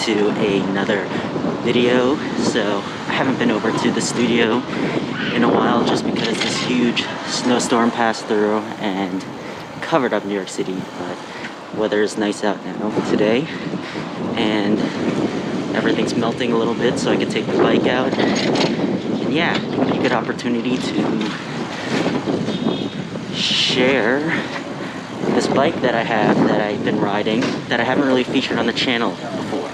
to another video. So I haven't been over to the studio in a while just because this huge snowstorm passed through and covered up New York City, but weather is nice out now today and everything's melting a little bit, so I can take the bike out. And yeah, pretty good opportunity to share this bike that I have, that I've been riding, that I haven't really featured on the channel before.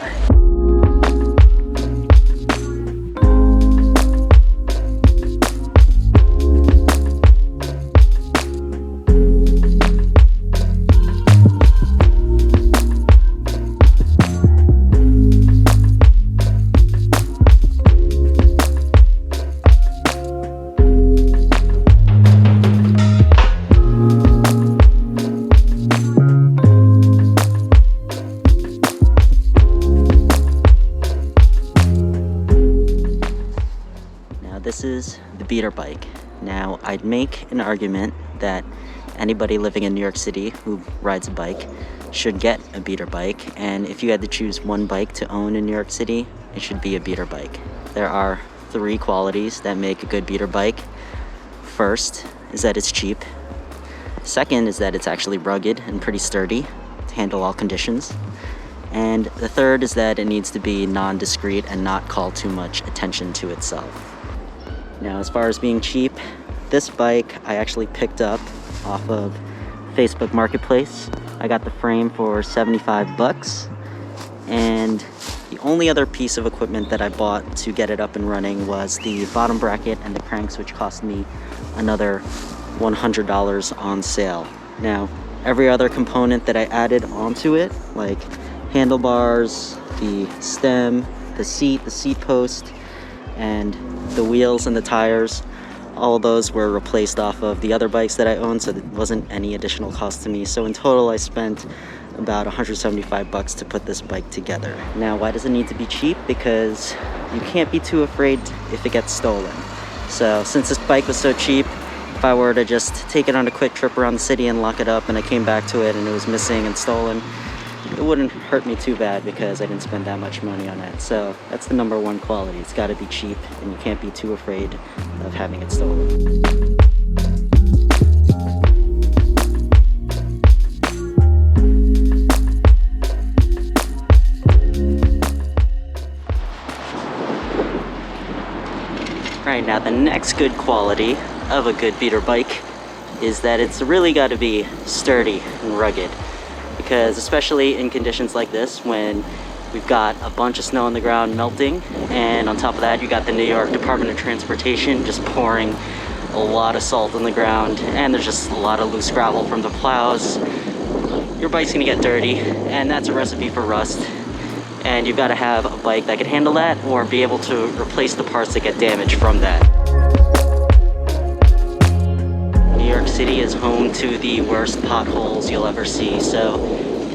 This is the beater bike. Now, I'd make an argument that anybody living in New York City who rides a bike should get a beater bike, and if you had to choose one bike to own in New York City, it should be a beater bike. There are 3 qualities that make a good beater bike. First is that it's cheap. Second is that it's actually rugged and pretty sturdy to handle all conditions. And the third is that it needs to be non-discreet and not call too much attention to itself. Now, as far as being cheap, this bike I actually picked up off of Facebook Marketplace. I got the frame for 75 bucks, and the only other piece of equipment that I bought to get it up and running was the bottom bracket and the cranks, which cost me another $100 on sale. Now, every other component that I added onto it, like handlebars, the stem, the seat post, and the wheels and the tires, all of those were replaced off of the other bikes that I owned, so there wasn't any additional cost to me. So in total, I spent about 175 bucks to put this bike together. Now, why does it need to be cheap? Because you can't be too afraid if it gets stolen. So since this bike was so cheap, if I were to just take it on a quick trip around the city and lock it up and I came back to it and it was missing and stolen, it wouldn't hurt me too bad because I didn't spend that much money on it. So that's the number one quality. It's got to be cheap, and you can't be too afraid of having it stolen. Right, now the next good quality of a good beater bike is that it's really got to be sturdy and rugged. Because especially in conditions like this, when we've got a bunch of snow on the ground melting, and on top of that you got the New York Department of Transportation just pouring a lot of salt on the ground, and there's just a lot of loose gravel from the plows, your bike's gonna get dirty, and that's a recipe for rust. And you've got to have a bike that can handle that, or be able to replace the parts that get damaged from that. New York City is home to the worst potholes you'll ever see, so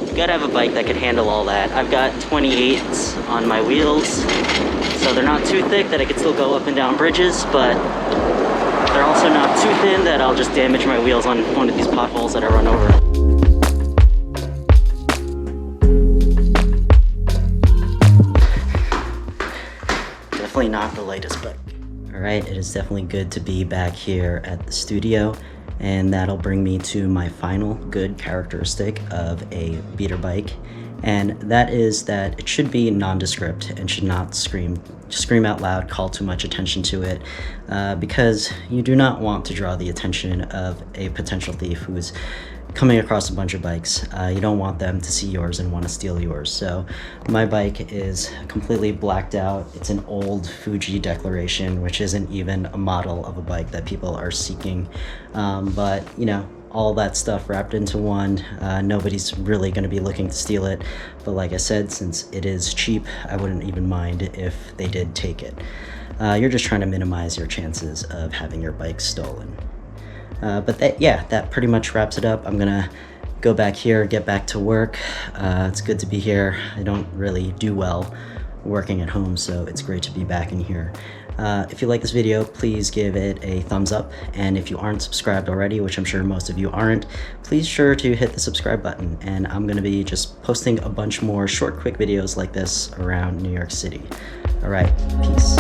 you gotta have a bike that can handle all that. I've got 28s on my wheels, so they're not too thick that I can still go up and down bridges, but they're also not too thin that I'll just damage my wheels on one of these potholes that I run over. Definitely not the lightest bike. Alright, it is definitely good to be back here at the studio, and that'll bring me to my final good characteristic of a beater bike, and that is that it should be nondescript and should not scream out loud, call too much attention to it, because you do not want to draw the attention of a potential thief who is coming across a bunch of bikes. You don't want them to see yours and want to steal yours. So my bike is completely blacked out. It's an old Fuji Declaration, which isn't even a model of a bike that people are seeking. But you know, all that stuff wrapped into one. Nobody's really going to be looking to steal it. But like I said, since it is cheap, I wouldn't even mind if they did take it. You're just trying to minimize your chances of having your bike stolen. But that pretty much wraps it up. I'm gonna go back here, get back to work. It's good to be here. I don't really do well working at home, so it's great to be back in here. If you like this video, please give it a thumbs up, and if you aren't subscribed already, which I'm sure most of you aren't, please sure to hit the subscribe button, and I'm going to be just posting a bunch more short, quick videos like this around New York City. All right, peace.